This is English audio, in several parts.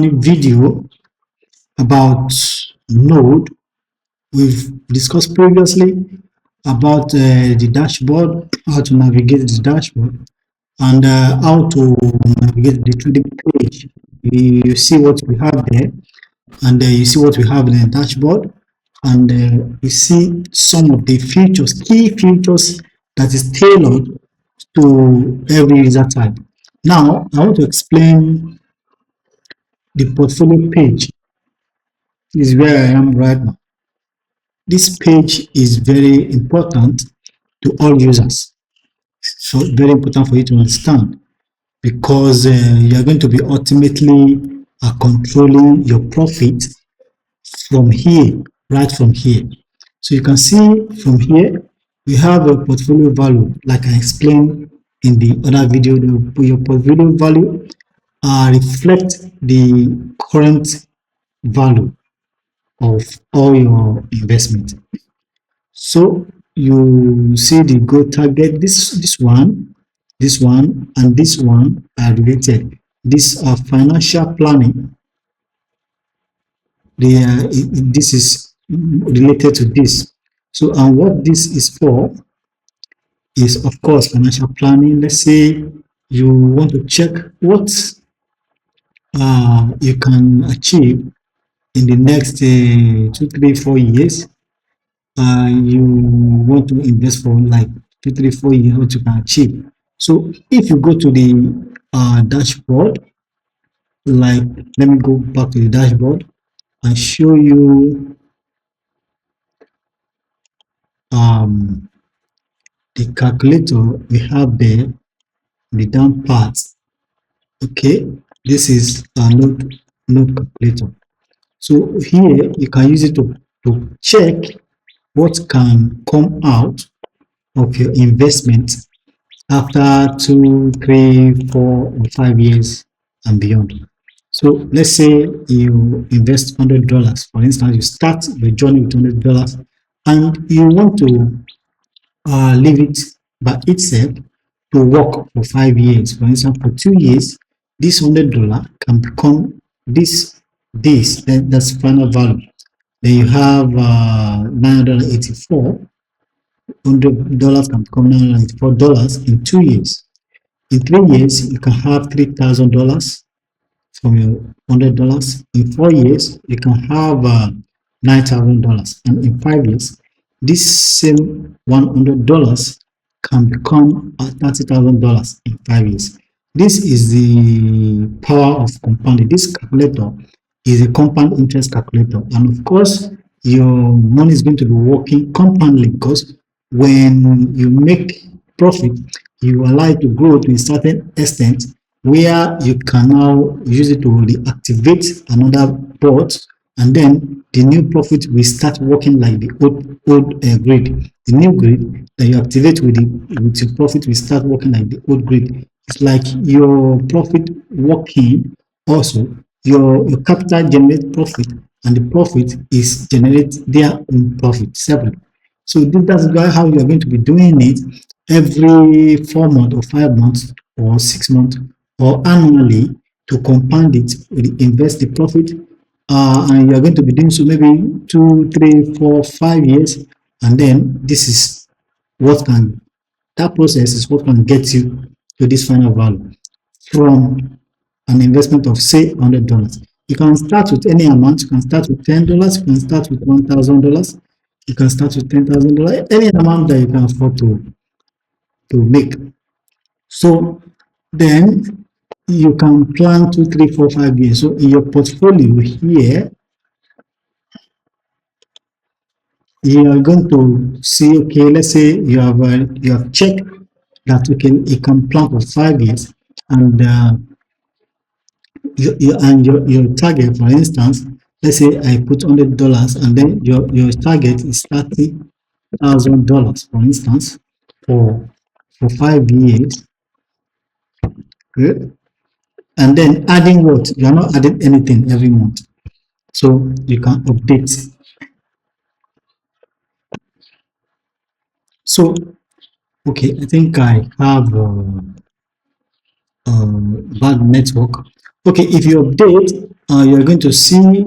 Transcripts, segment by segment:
video about Node. We've discussed previously about the dashboard, how to navigate the dashboard, and how to navigate the trading page. You see what we have there, and you see what we have in the dashboard, and you see some of the features, key features that is tailored to every user type. Now, I want to explain the portfolio page. This is where I am right now. This page is very important to all users. So very important for you to understand, because you are going to be ultimately controlling your profit from here, right from here. So you can see from here, we have a portfolio value, like I explained in the other video. Your portfolio value reflect the current value of all your investment. So you see the goal target. This one, and this one are related. These are financial planning. This is related to this. So, and what this is for is, of course, financial planning. Let's say you want to check what you can achieve in the next 2, 3, 4 years. You want to invest for like 2, 3, 4 years, what you can achieve. So if you go to the dashboard, like, let me go back to the dashboard and show you the calculator we have there, the down part. Okay, this is a node calculator. So here you can use it to check what can come out of your investment after 2, 3, 4, or 5 years and beyond. So let's say you invest $100. For instance, you start your journey with $100, and you want to leave it by itself to work for 5 years. For instance, for 2 years, this $100 can become that's final value. Then you have $984. $100 can become $984 in 2 years. In 3 years, you can have $3,000 from your $100. In 4 years, you can have $9,000. And in 5 years, this same $100 can become $30,000 in 5 years. This is the power of compounding. This calculator is a compound interest calculator. And of course, your money is going to be working compoundly, because when you make profit, you allow it to grow to a certain extent where you can now use it to reactivate another bot, and then the new profit will start working like the old grid. The new grid that you activate with your profit will start working like the old grid. It's like your profit working also. Your capital generates profit, and the profit is generate their own profit separately. So that's how you are going to be doing it every 4 months or 5 months or 6 months or annually, to compound it, invest the profit, and you are going to be doing so maybe 2, 3, 4, 5 years, and then that process is what can get you to this final value from an investment of, say, $100. You can start with any amount. You can start with $10. You can start with $1,000. You can start with $10,000. Any amount that you can afford to make. So then you can plan 2, 3, 4, 5 years. So in your portfolio here, you are going to see, okay, let's say you have checked that, okay, you can plan for 5 years, and your target, for instance, let's say I put $100, and then your target is $30,000, for instance, for 5 years. Good. And then adding what? You are not adding anything every month. So you can update. So, okay, I think I have bad network. Okay, if you update, you're going to see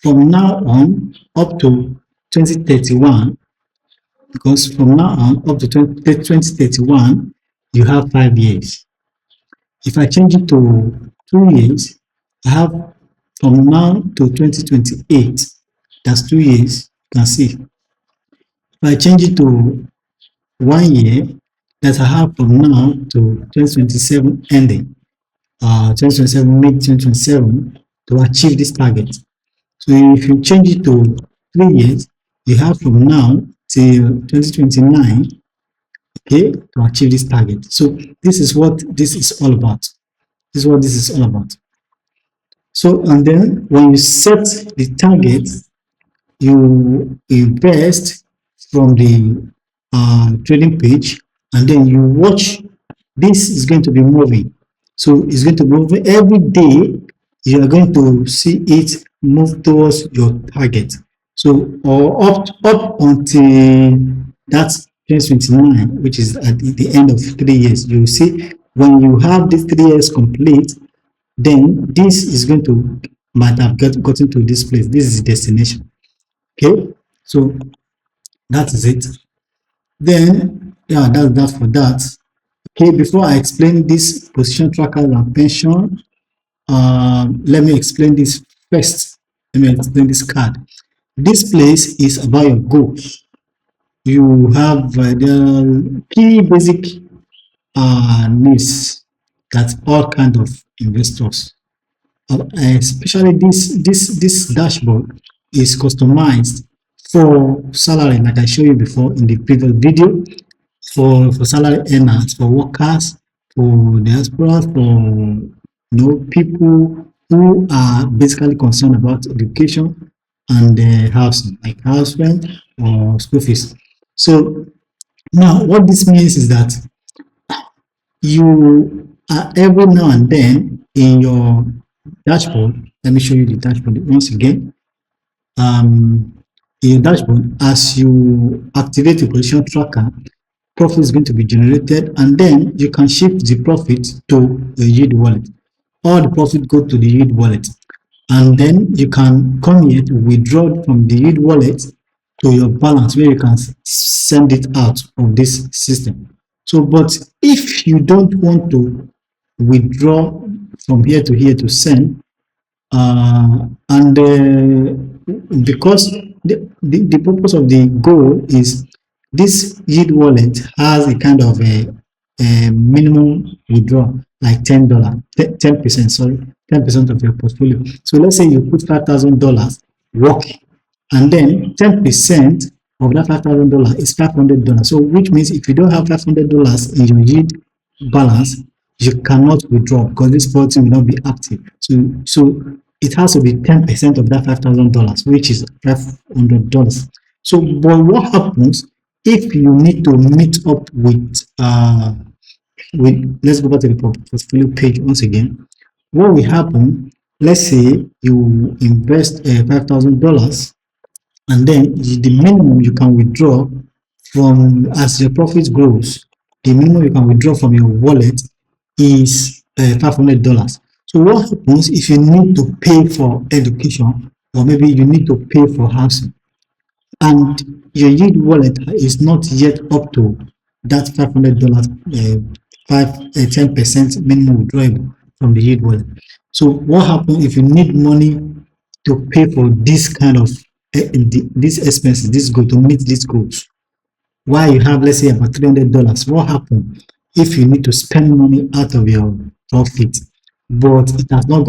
from now on up to 2031, because from now on up to 2031, you have 5 years. If I change it to 2 years, I have from now to 2028, that's 2 years, you can see. If I change it to 1 year, that I have from now to 2027 ending, 2027, mid 2027, to achieve this target. So if you change it to 3 years, you have from now till 2029, okay, to achieve this target. So this is what this is all about. This is what this is all about. So, and then when you set the target, you invest from the trading page, and then you watch. This is going to be moving. So it's going to move every day. You are going to see it move towards your target. So, or up until that's 2029, which is at the end of 3 years. You see, when you have these 3 years complete, then this is going to might have gotten to this place. This is the destination. Okay, so that is it. Then, yeah, that's that for that. Okay, before I explain this position tracker and pension, let me explain this first. Let me explain this card. This place is about your goals. You have the key basic needs that all kind of investors, especially this dashboard, is customized for salary, like I showed you before in the previous video, for salary earners, for workers, for diaspora, for people who are basically concerned about education and housing, like house rent or school fees. So now what this means is that you are every now and then in your dashboard. Let me show you the dashboard once again. In your dashboard, as you activate the position tracker, profit is going to be generated, and then you can shift the profit to the yield wallet. All the profit go to the yield wallet, and then you can come here to withdraw from the yield wallet to your balance, where you can send it out of this system. So, but if you don't want to withdraw from here to here to send, and because the purpose of the goal is this yield wallet has a kind of a minimum withdrawal, like $10, 10%, sorry, 10% of your portfolio. So let's say you put $5,000 working, and then 10% of that $5,000 is $500. So which means if you don't have $500 in your yield balance, you cannot withdraw because this policy will not be active. So it has to be 10% of that $5,000, which is $500. So, but what happens if you need to meet up with let's go back to the portfolio page once again. What will happen? Let's say you invest $5,000, and then the minimum you can withdraw from, as your profit grows, the minimum you can withdraw from your wallet is $500. So what happens if you need to pay for education, or maybe you need to pay for housing, and your yield wallet is not yet up to that $500, 10% minimum withdrawable from the yield wallet? So what happens if you need money to pay for this kind of these expenses, this goal, to meet these goals? Why you have, let's say, about $300? What happens if you need to spend money out of your profit, but it has not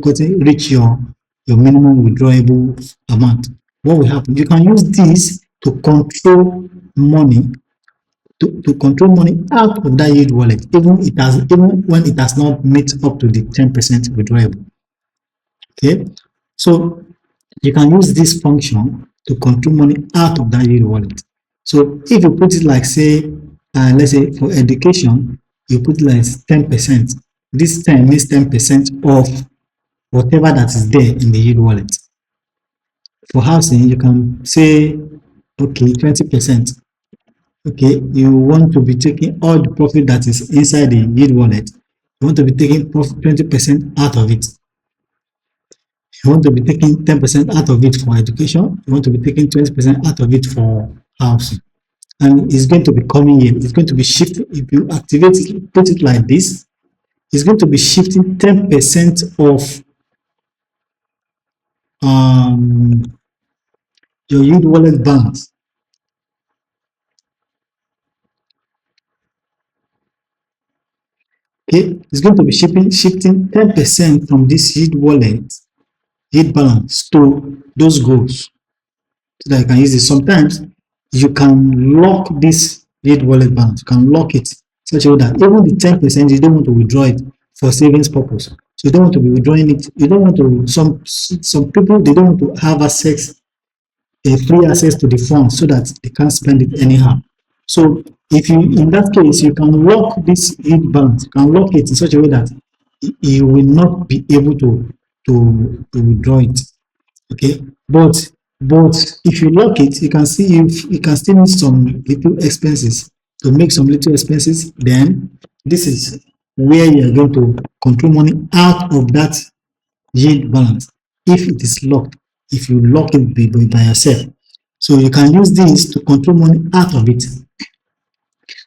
gotten reach your minimum withdrawable amount? What will happen? You can use this to control money, to control money out of that yield wallet, even when it has not met up to the 10% withdrawable. Okay, so you can use this function to control money out of that yield wallet. So if you put it like, say, let's say for education, you put like 10%. This 10 means 10% of whatever that is there in the yield wallet. For housing, you can say, okay, 20%. Okay, you want to be taking all the profit that is inside the yield wallet. You want to be taking 20% out of it. You want to be taking 10% out of it for education. You want to be taking 20% out of it for housing. And it's going to be coming in. It's going to be shifting. If you activate it, put it like this, it's going to be shifting 10% of um, your yield wallet balance. Okay, it's going to be shifting 10% from this yield balance to those goals. So that you can use it. Sometimes you can lock this yield wallet balance. You can lock it such a way that even the 10% you don't want to withdraw it for savings purpose. So you don't want to be withdrawing it. You don't want to. Some people they don't want to have access a free access to the fund so that they can't spend it anyhow. So if you in that case you can lock this yield balance, you can lock it in such a way that you will not be able to withdraw it. Okay, but if you lock it, you can see if you can still need some little expenses to make some little expenses. Then this is where you are going to control money out of that yield balance if it is locked, if you lock it by yourself. So you can use this to control money out of it.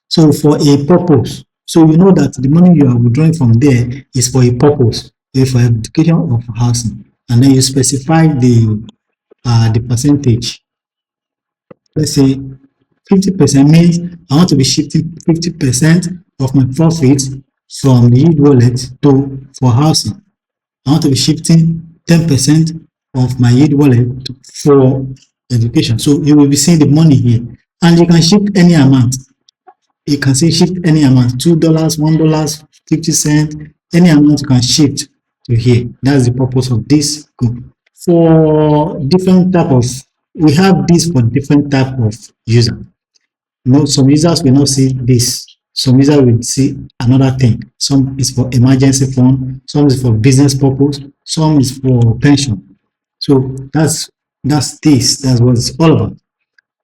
So for a purpose. So you know that the money you are withdrawing from there is for a purpose, for education or for housing. And then you specify the percentage. Let's say 50% means I want to be shifting 50% of my profits from the yield wallet to for housing. I want to be shifting 10% of my yield wallet for education. So you will be seeing the money here. And you can shift any amount. You can say shift any amount, $2, $1, 50 cents, any amount you can shift to here. That's the purpose of this group. For different type of, we have this for different type of user. You know, some users will not see this. Some users will see another thing. Some is for emergency fund, some is for business purpose, some is for pension. So that's this. That's what it's all about.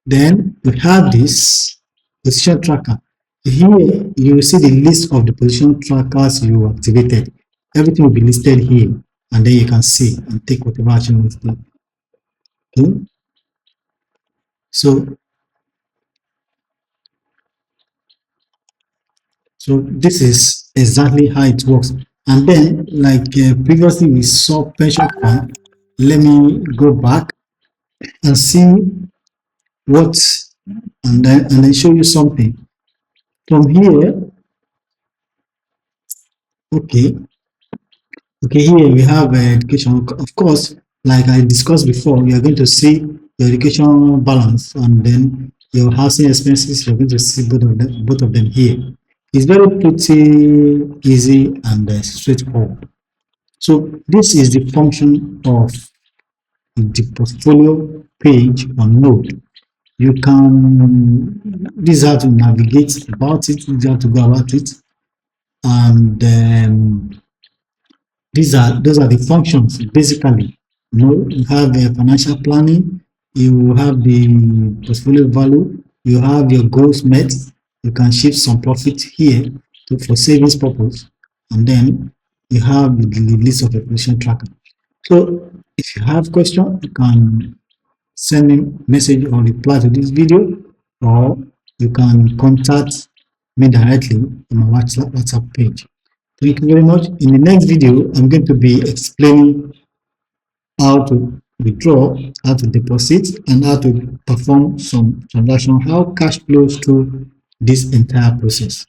Then we have this position tracker. Here you will see the list of the position trackers you activated. Everything will be listed here, and then you can see and take whatever action you want to take. Okay? So So this is exactly how it works. And then, like previously we saw pension fund, let me go back and see what, and then show you something. From here, okay, okay, here we have education. Of course, like I discussed before, you are going to see your education balance and then your housing expenses. You're going to see both of them here. It's very pretty easy and straightforward. So this is the function of the portfolio page on Node. You can, this is how to navigate about it, this is how to go about it, and those are the functions basically. You know, you have the financial planning, you have the portfolio value, you have your goals met, you can shift some profit here for savings purpose, and then you have the list of operation tracker. So if you have question, you can send me message or reply to this video, or you can contact me directly on my WhatsApp page. Thank you very much. In the next video, I'm going to be explaining how to withdraw, how to deposit, and how to perform some transaction, how cash flows through this entire process.